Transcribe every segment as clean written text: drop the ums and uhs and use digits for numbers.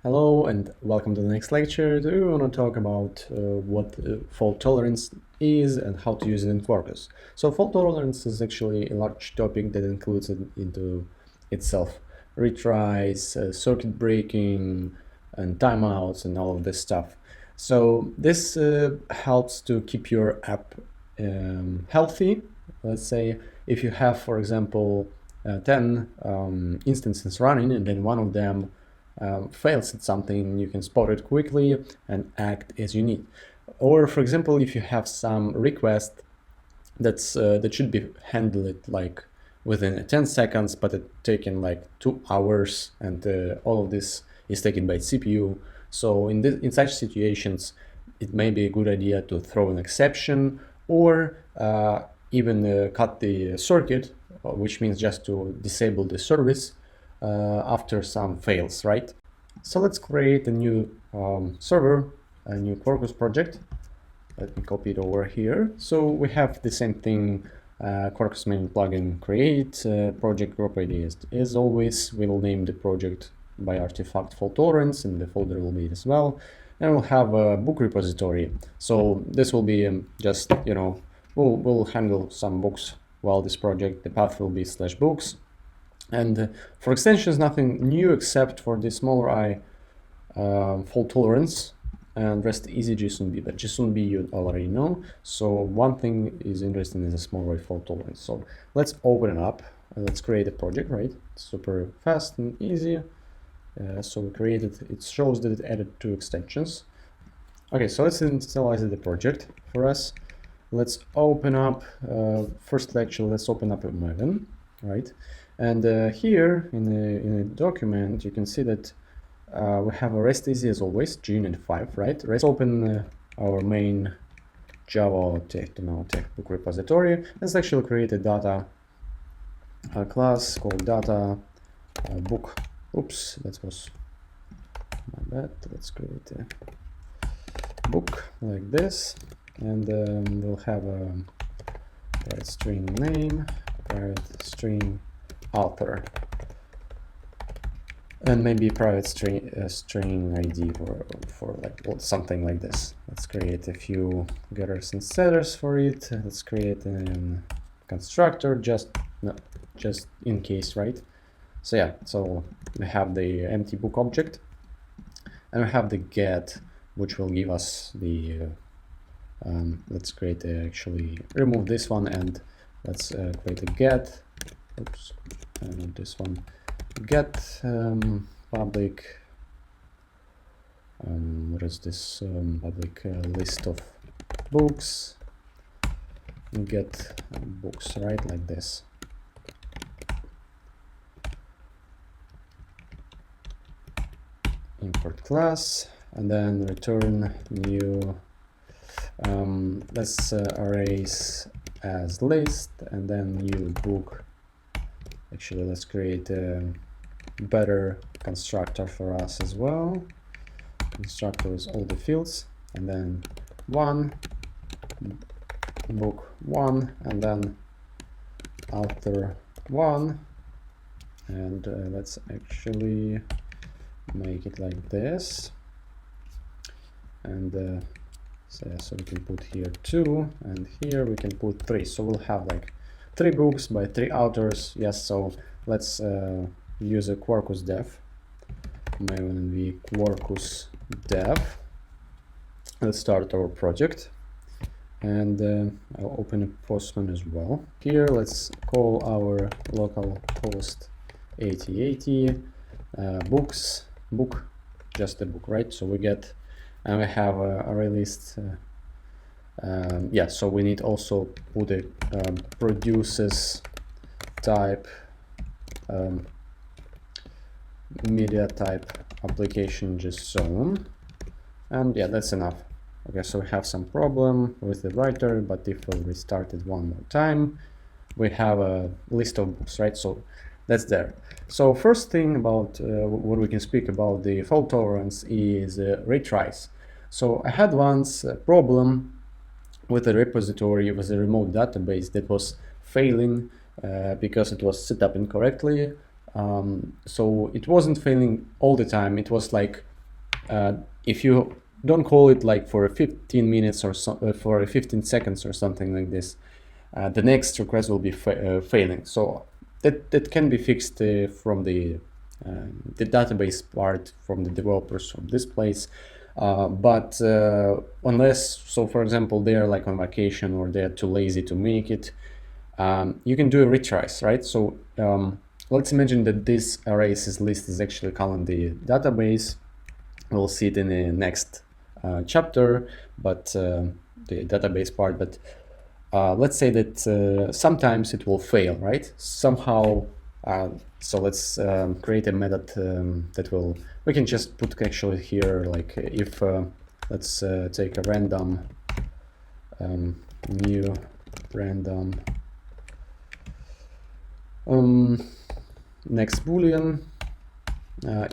Hello and welcome to the next lecture. Today we want to talk about what fault tolerance is and how to use it in Quarkus. So fault tolerance is actually a large topic that includes into itself retries, circuit breaking, and timeouts and all of this stuff. So this helps to keep your app healthy. Let's say if you have, for example, 10 instances running and then one of them fails at something, you can spot it quickly and act as you need. Or for example, if you have some request that should be handled like within 10 seconds, but it taken like 2 hours, and all of this is taken by CPU. So in such situations, it may be a good idea to throw an exception or even cut the circuit, which means just to disable the service after some fails, right? So let's create a new server, a new Quarkus project. Let me copy it over here. So we have the same thing, Quarkus main plugin create, project group ID as always. We will name the project by artifact fault tolerance, and the folder will be as well. And we'll have a book repository. So this will be just, we'll handle some books while this project, the path will be /books. And for extensions, nothing new except for the smaller I fault tolerance and rest easy JSONB, but JSONB you already know. So one thing is interesting is a smaller I fault tolerance. So let's open it up and let's create a project, right? It's super fast and easy. So we created, it shows that it added 2 extensions. Okay, so let's initialize the project for us. Let's open up, first lecture, let's open up a Maven, right? And here in the document, you can see that we have a rest easy as always, June and 5, right? Let's open our main Java textbook repository. Let's actually create a data class called data book. Oops, that was my bad. Let's create a book like this, and we'll have a private string name, private string author, and maybe private string ID for like something like this. Let's create a few getters and setters for it. Let's create a constructor just in case, right? So yeah, so we have the empty book object, and we have the get, which will give us the let's create actually remove this one, and let's create a get. Oops, not this one. Get public. What is this? Public list of books. Get books, right? Like this. Import class, and then return new. Let's erase as list, and then new book. Actually, let's create a better constructor for us as well. Constructor is all the fields, and then one, book one, and then author one. And let's actually make it like this. And so we can put here 2, and here we can put 3. So we'll have like 3 books by 3 authors. Yes, so let's use a Quarkus dev. Maven v Quarkus dev. Let's start our project, and I'll open a Postman as well. Here, let's call our local host 8080 books, book, just a book, right? So we get, and we have a array list. Yeah, so we need also put a produces type, media type application just zone, and yeah, that's enough. Okay, so we have some problem with the writer, but if we restart it one more time, we have a list of books, right? So that's there. So first thing about what we can speak about the fault tolerance is retries. So I had once a problem with a repository with a remote database that was failing because it was set up incorrectly. So it wasn't failing all the time. It was like if you don't call it like for 15 minutes or so, for 15 seconds or something like this, the next request will be failing. So that can be fixed from the database part, from the developers from this place. But unless, so for example, they're like on vacation or they're too lazy to make it, you can do a retries, right? So let's imagine that this arrays list is actually calling the database. We'll see it in the next chapter, but the database part. But let's say that sometimes it will fail, right? Somehow. So let's create a method that will. We can just put actually here like if let's take a random new random next boolean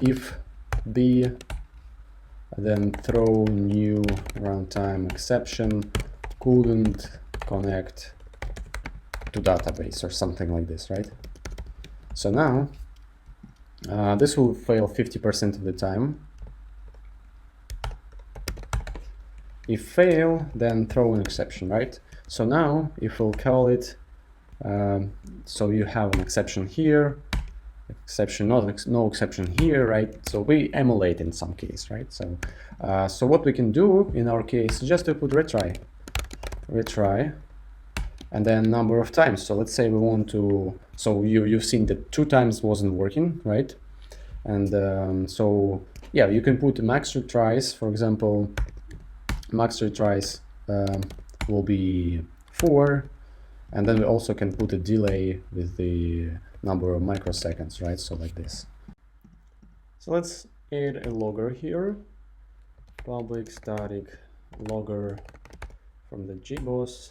if the then throw new runtime exception couldn't connect to database or something like this, right? So now this will fail 50% of the time. If fail, then throw an exception, right? So now if we'll call it, so you have an exception here, exception, no exception here, right? So we emulate in some case, right? So so what we can do in our case is just to put retry, and then number of times. So let's say we want to, so you've seen that 2 times wasn't working, right? And so yeah, you can put max retries, for example, max retries will be 4, and then we also can put a delay with the number of microseconds, right? So like this. So let's add a logger here, public static logger from the gboss,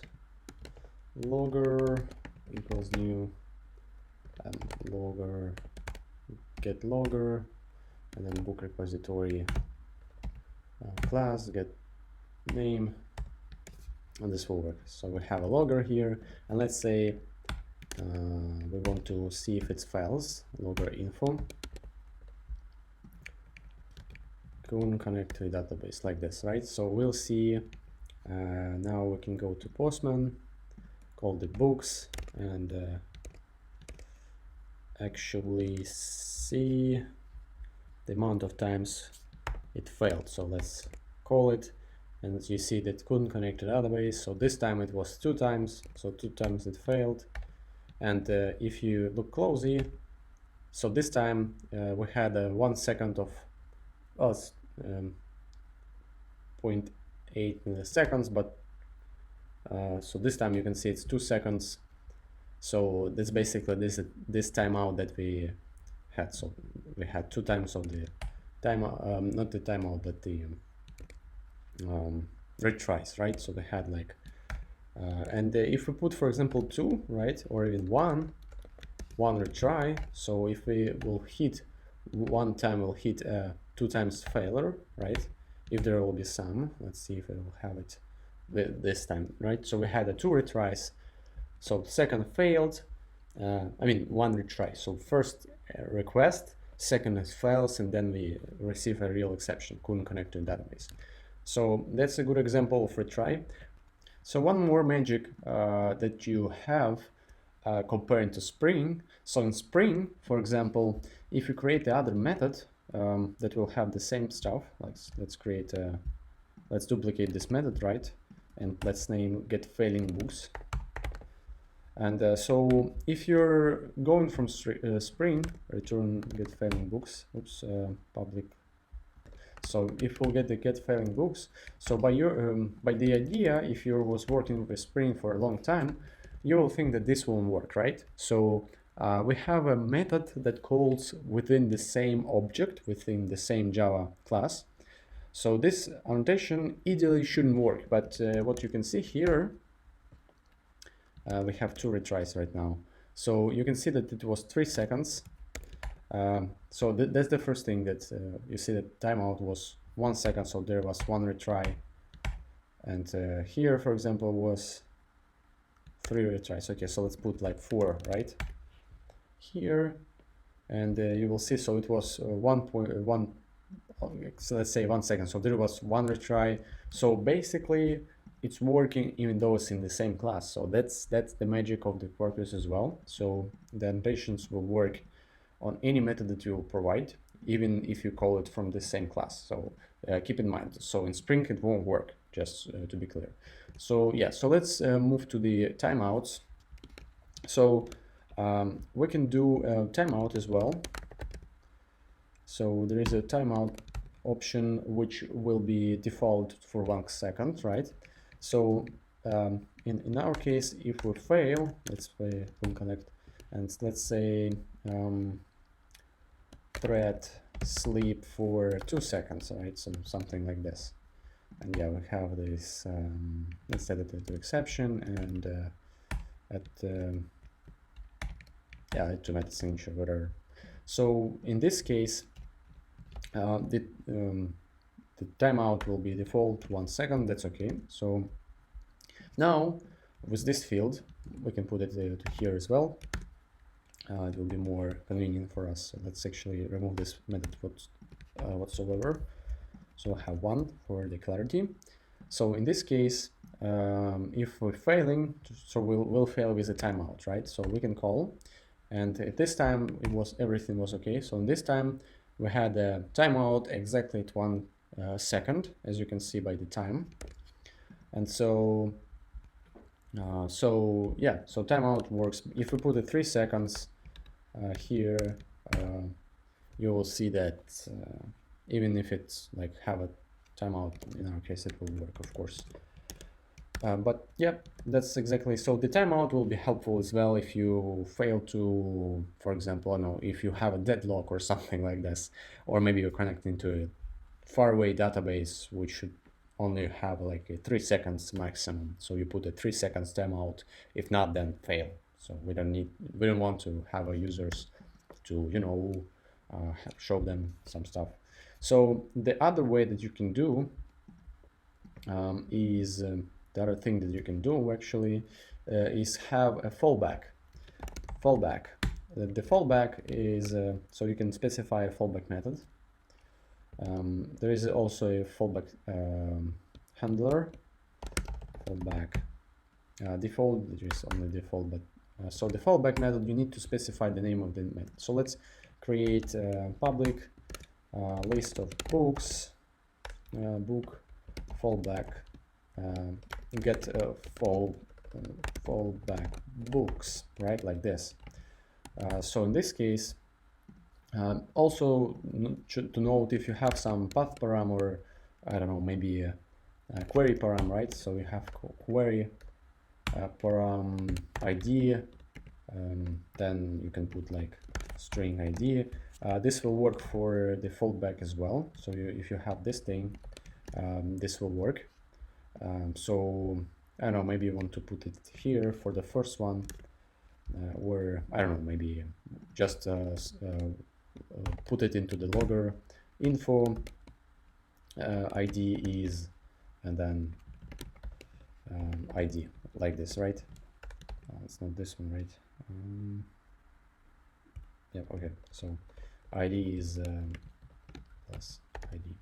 logger equals new logger get logger, and then book repository class get name, and this will work. So we have a logger here, and let's say we want to see if it fails, logger info couldn't connect to a database, like this, right? So we'll see now we can go to Postman, call the books, and actually see the amount of times it failed. So let's call it, and as you see that couldn't connect to the database. So this time it was 2 times, so 2 times it failed. And if you look closely, so this time we had 1 second of 0.8 milliseconds, but so this time you can see it's 2 seconds. So that's basically this timeout that we had. So we had 2 times of the timeout, not the timeout, but the retries, right? So they had like and if we put, for example, 2, right, or even one retry, so if we will hit 1 time, we'll hit 2 times failure, right? If there will be some, let's see if it will have it this time, right? So we had 2 retries, so second failed, I mean 1 retry, so first request, second is fails, and then we receive a real exception, couldn't connect to a database. So that's a good example of retry. So one more magic that you have comparing to Spring. So in Spring, for example, if you create the other method that will have the same stuff, let's create let's duplicate this method, right? And let's name get failing books. And so if you're going from Spring, return get failing books, oops, public. So if we'll get the get failing books, so by the idea, if you was working with Spring for a long time, you will think that this won't work, right? So we have a method that calls within the same object, within the same Java class. So this annotation ideally shouldn't work, but what you can see here, we have 2 retries right now. So you can see that it was 3 seconds. So that's the first thing that you see that timeout was 1 second, so there was 1 retry. And here, for example, was 3 retries. Okay, so let's put like 4 right here, and you will see, so it was 1.1 so let's say 1 second. So there was one retry. So basically it's working even though it's in the same class. So that's the magic of the Quarkus as well. So the annotations will work on any method that you provide, even if you call it from the same class. So keep in mind. So in Spring it won't work, just to be clear. So yeah, so let's move to the timeouts. So we can do timeout as well. So there is a timeout option which will be default for 1 second, right? So in our case, if we fail, let's play connect, and let's say thread sleep for 2 seconds, right? So something like this. And yeah, we have this, let's set it to exception and yeah, automatic signature, whatever. So in this case, the timeout will be default 1 second. That's okay. So now with this field, we can put it to here as well. It will be more convenient for us. So let's actually remove this method whatsoever. So I have 1 for the clarity. So in this case, if we're failing, so we'll fail with a timeout, right? So we can call, and at this time everything was okay. So in this time we had a timeout exactly at 1 second, as you can see by the time. And so yeah, so timeout works. If we put it 3 seconds here, you will see that even if it's like have a timeout, in our case it will work, of course. But yeah, that's exactly, so the timeout will be helpful as well if you fail to, for example, I don't know, if you have a deadlock or something like this, or maybe you're connecting to a faraway database which should only have like a 3 seconds maximum. So you put a 3 seconds timeout. If not, then fail. So we don't want to have our users to, you know, show them some stuff. So the other way that you can do is the other thing that you can do actually is have a fallback. The fallback is so you can specify a fallback method. There is also a fallback handler, fallback default. There is only default, but so the fallback method, you need to specify the name of the method. So let's create a public list of books, book fallback, get fallback books, right, like this. So in this case, also to note, if you have some path param, or I don't know, maybe a query param, right? So we have query param ID, then you can put like string ID. This will work for the fallback as well. So if you have this thing, this will work. So I don't know, maybe you want to put it here for the first one, or I don't know, maybe just put it into the logger info. ID is, and then ID, like this, right? It's not this one, right? Yeah, okay. So ID is plus ID.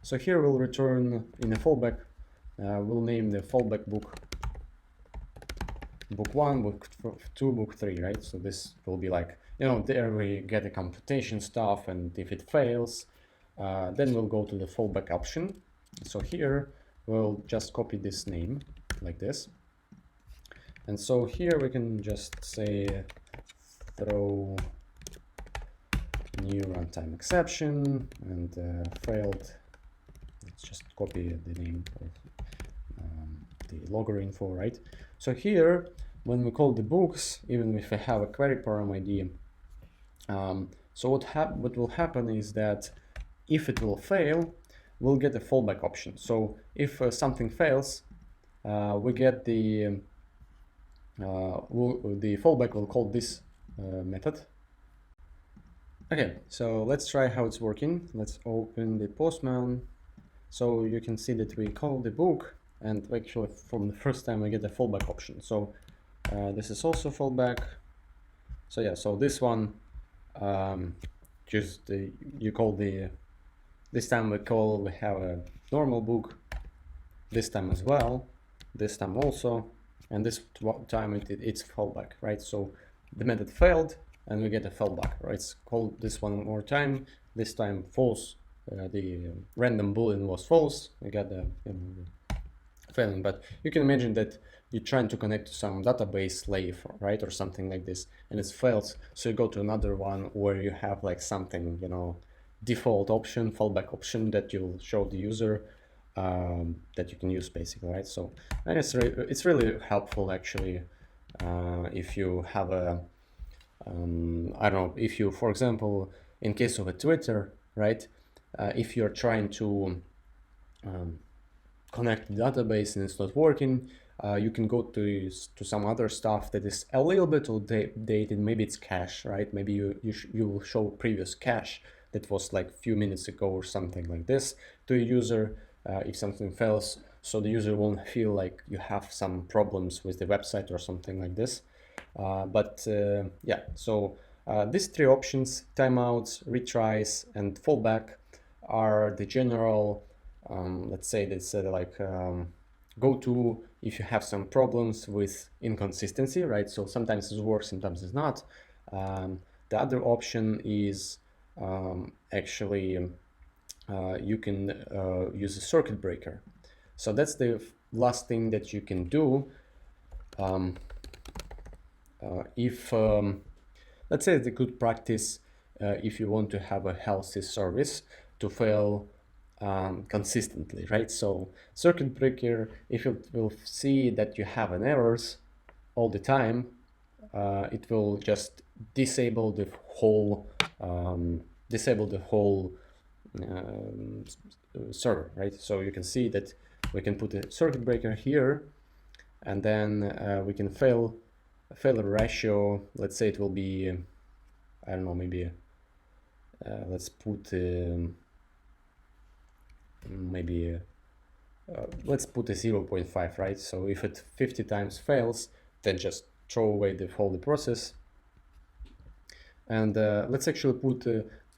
So here we'll return in a fallback. We'll name the fallback book 1, book 2, book 3, right? So this will be like, you know, there we get the computation stuff, and if it fails, then we'll go to the fallback option. So here we'll just copy this name like this. And so here we can just say throw new runtime exception and failed. Let's just copy the name of the logger info, right? So here, when we call the books, even if I have a query param ID, so what will happen is that if it will fail, we'll get a fallback option. So if something fails, we get the fallback will call this method. Okay, so let's try how it's working. Let's open the Postman. So you can see that we call the book, and actually from the first time we get the fallback option. So this is also fallback. So yeah, so this one, just you call the This time we have a normal book, this time as well, this time also, and this time it's fallback, right? So the method failed and we get a fallback, right? Let's call this one more time, this time false, the random boolean was false, we got the failing. But you can imagine that you're trying to connect to some database slave, right, or something like this, and it fails, so you go to another one where you have like something, you know, default option, fallback option that you'll show the user, that you can use basically, right? So, and it's really helpful actually, if you have a I don't know, if you, for example, in case of a Twitter, right, if you're trying to connect the database and it's not working, you can go to some other stuff that is a little bit outdated. Maybe it's cache, right? Maybe you will show previous cache that was like a few minutes ago or something like this to a user if something fails, so the user won't feel like you have some problems with the website or something like this. Yeah, so these three options, timeouts, retries, and fallback, are the general, let's say that's go-to if you have some problems with inconsistency, right? So sometimes it works, sometimes it's not. The other option is actually you can use a circuit breaker. So that's the last thing that you can do. If let's say it's a good practice if you want to have a healthy service to fail consistently, right? So circuit breaker, if it will see that you have an errors all the time, it will just disable the whole server, right? So you can see that we can put a circuit breaker here, and then we can failure ratio. Let's say it will be, I don't know, maybe let's put let's put a 0.5, right? So if it 50 times fails, then just throw away the whole process. And let's actually put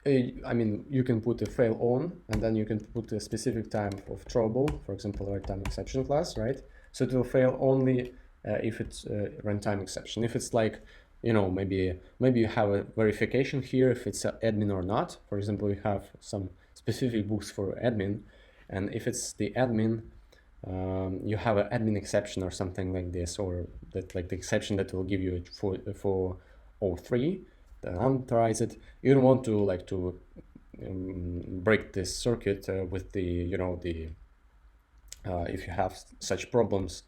I mean, you can put a fail on, and then you can put a specific time of throwable, for example, runtime exception class, right? So it will fail only if it's runtime exception. If it's like, you know, maybe you have a verification here if it's admin or not. For example, you have some specific books for admin, and if it's the admin, you have an admin exception or something like this, or that like the exception that will give you for O3, then authorize it. You don't want to like to break this circuit with the, you know, the if you have such problems,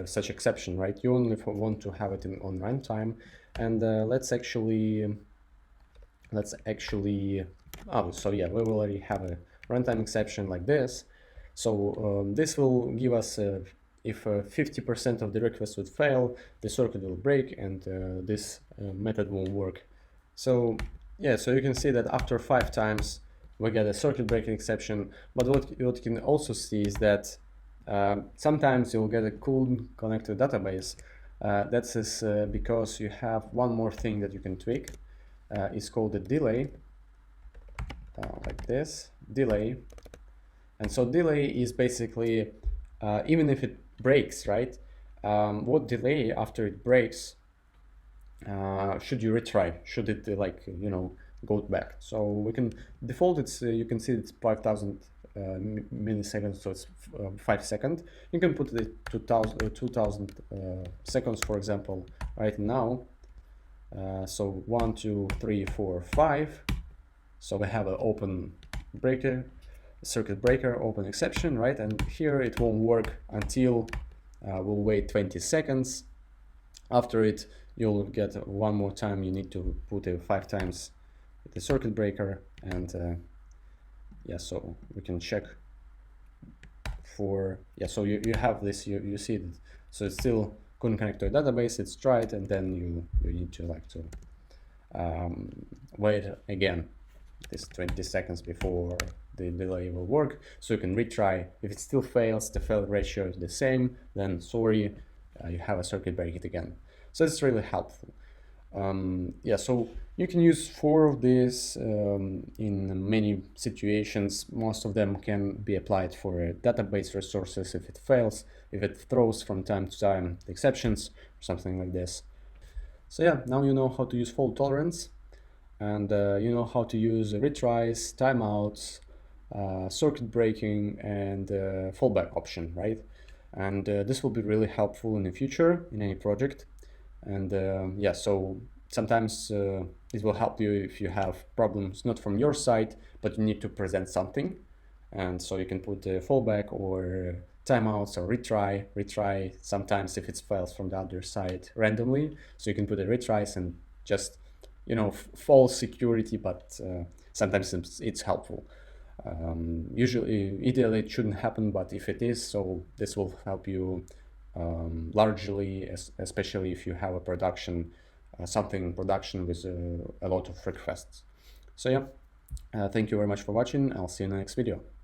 such exception, right? You only want to have it on runtime. And let's actually oh, so yeah, we already have a runtime exception like this. So this will give us if 50% of the requests would fail, the circuit will break, and this method won't work. So yeah, so you can see that after 5 times we get a circuit breaking exception. But what you can also see is that sometimes you'll get a cool connected database. That is because you have one more thing that you can tweak. It's called the delay, like this, delay. And so delay is basically, even if it breaks, right? What delay after it breaks should you retry? Should it like, you know, go back? So we can default it's you can see it's 5,000 milliseconds, so it's 5 seconds. You can put it 2,000 seconds, for example, right now. So 1, 2, 3, 4, 5. So we have an open breaker, circuit breaker, open exception, right? And here it won't work until we'll wait 20 seconds. After it, you'll get one more time. You need to put 5 times the circuit breaker, and yeah, so we can check for, yeah, so you have this, you see it, so it's still couldn't connect to a database, it's tried, and then you need to like to wait again this 20 seconds before the delay will work, so you can retry. If it still fails, the fail ratio is the same, then sorry, you have a circuit break it again. So it's really helpful. Yeah, so you can use 4 of these in many situations. Most of them can be applied for database resources if it fails, if it throws from time to time exceptions, or something like this. So yeah, now you know how to use fault tolerance, and you know how to use retries, timeouts, circuit breaking, and fallback option, right? And this will be really helpful in the future in any project. And yeah, so sometimes it will help you if you have problems not from your side, but you need to present something. And so you can put a fallback or timeouts or retry sometimes if it fails from the other side randomly. So you can put a retries and just, you know, false security, but sometimes it's helpful. Usually, ideally, it shouldn't happen, but if it is, so this will help you largely, especially if you have a production, something in production with a lot of requests. So yeah, thank you very much for watching. I'll see you in the next video.